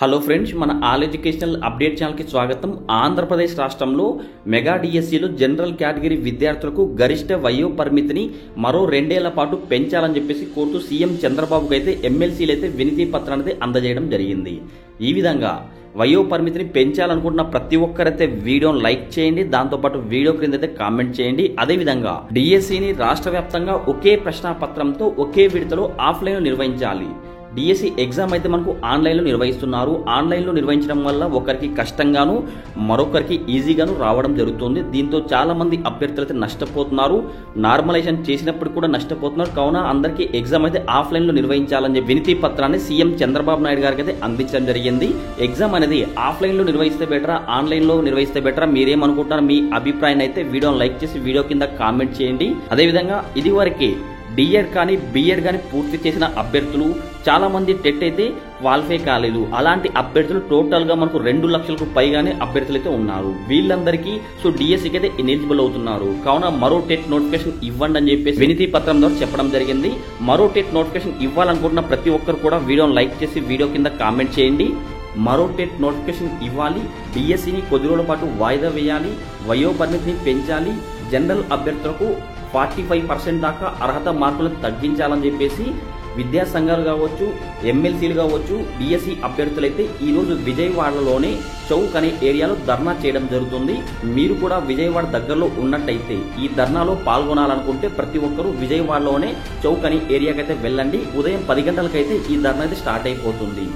Hello friends, మన all educational update ఛానల్కి స్వాగతం. ఆంధ్రప్రదేశ్ రాష్ట్రంలో మెగా డిఎస్సిలో జనరల్ కేటగిరీ విద్యార్థులకు గరిష్ట వయో పరిమితిని మరో 2 ఏళ్ల పాటు పెంచాలని చెప్పేసి కోర్టు సీఎం చంద్రబాబుకు అయితే ఎమ్మెల్సీలు అయితే వినతి పత్రాన్ని అందజేయడం జరిగింది. ఈ విధంగా వయో పరిమితిని పెంచాలనుకుంటున్న ప్రతి ఒక్కరైతే వీడియోను లైక్ చేయండి, దాంతోపాటు వీడియో క్రింద అయితే కామెంట్ చేయండి. అదేవిధంగా డిఎస్సిని రాష్ట్ర వ్యాప్తంగా ఒకే ప్రశ్నాపత్రంతో ఒకే విడతలో ఆఫ్లైన్లో నిర్వహించాలి. డిఎస్సి ఎగ్జామ్ అయితే మనకు ఆన్లైన్లో నిర్వహిస్తున్నారు. ఆన్లైన్లో నిర్వహించడం వల్ల ఒకరికి కష్టంగాను మరొకరికి ఈజీగాను రావడం జరుగుతుంది. దీంతో చాలా మంది అభ్యర్థులు అయితే నష్టపోతున్నారు. నార్మలైజేషన్ చేసినప్పుడు కూడా నష్టపోతున్నారు. కావున అందరికీ ఎగ్జామ్ అయితే ఆఫ్లైన్లో నిర్వహించాలని చెప్పి వినతి పత్రాన్ని సీఎం చంద్రబాబు నాయుడు గారికి అయితే అందించడం జరిగింది. ఎగ్జామ్ అనేది ఆఫ్లైన్లో నిర్వహిస్తే బెటరా, ఆన్లైన్లో నిర్వహిస్తే బెటరా, మీరేమనుకుంటున్నారు? మీ అభిప్రాయాన్ని అయితే వీడియోను లైక్ చేసి వీడియో కింద కామెంట్ చేయండి. అదేవిధంగా ఇదివరకే డిఎడ్ కానీ బిఎడ్ కానీ పూర్తి చేసిన అభ్యర్థులు చాలా మంది టెట్ అయితే క్వాలిఫై కాలేదు. అలాంటి అభ్యర్థులు టోటల్ గా మనకు 2 లక్షలకు పైగానే అభ్యర్థులు అయితే ఉన్నారు. వీళ్ళందరికీ డిఎస్సికి అయితే ఎలిజిబుల్ అవుతున్నారు. కావున మరో టెట్ నోటిఫికేషన్ ఇవ్వండి అని చెప్పేసి వినతి పత్రం ద్వారా చెప్పడం జరిగింది. మరో టెట్ నోటిఫికేషన్ ఇవ్వాలనుకుంటున్న ప్రతి ఒక్కరు కూడా వీడియోను లైక్ చేసి వీడియో కింద కామెంట్ చేయండి. మరో టెట్ నోటిఫికేషన్ ఇవ్వాలి, డిఎస్సిని కొద్ది రోజుల పాటు వాయిదా వేయాలి, వయో పరిమితిని పెంచాలి, జనరల్ అభ్యర్థులకు 45% దాకా అర్హత మార్కులను తగ్గించాలని చెప్పేసి విద్యా సంఘాలు కావచ్చు, ఎమ్మెల్సీలు కావచ్చు, డిఎస్సి అభ్యర్థులైతే ఈరోజు విజయవాడలోనే చౌక్ అనే ఏరియాలో ధర్నా చేయడం జరుగుతుంది. మీరు కూడా విజయవాడ దగ్గరలో ఉన్నట్టయితే ఈ ధర్నాలో పాల్గొనాలనుకుంటే ప్రతి ఒక్కరూ విజయవాడలోనే చౌక్ అనే ఏరియాకైతే వెళ్ళండి. ఉదయం 10 గంటలకైతే ఈ ధర్నా అయితే స్టార్ట్ అయిపోతుంది.